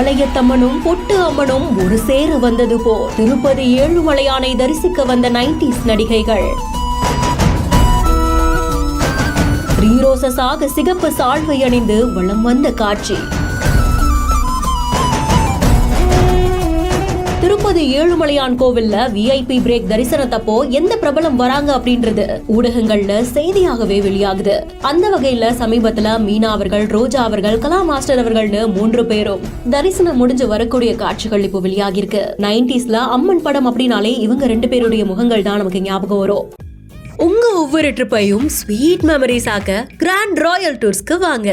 ஆலயத்தம்மனும் பொட்டு அம்மனும் ஒரு சேர வந்தது போ திருப்பதி ஏழுமலையானை தரிசிக்க வந்த 90s நடிகைகள். ரீரோசஸாக சிகப்பு சால்வை அணிந்து வலம் வந்த காட்சி. திருப்பதி ஏழுமலையான் கோவில்ல VIP பிரேக் தரிசனத்தப்போ எந்த பிரபலம் வராங்க அப்படின்றது ஊடகங்கள்ல செய்தியாகவே வெளியாகுது. அந்த வகையில சமீபத்துல மீனா அவர்கள், ரோஜா அவர்கள், கலா மாஸ்டர் அவர்கள்னு 3 பேரும் தரிசனம் முடிஞ்சு வரக்கூடிய காட்சிகள் இப்போ வெளியாகி இருக்கு. 90sல அம்மன் படம் அப்படின்னாலே இவங்க 2 பேருடைய முகங்கள் தான் நமக்கு ஞாபகம் வரும். உங்க ஒவ்வொரு ட்ரிப்பையும் ஸ்வீட் மெமரிஸ் ஆக்க கிராண்ட் ராயல் டூர்ஸ்க்கு வாங்க.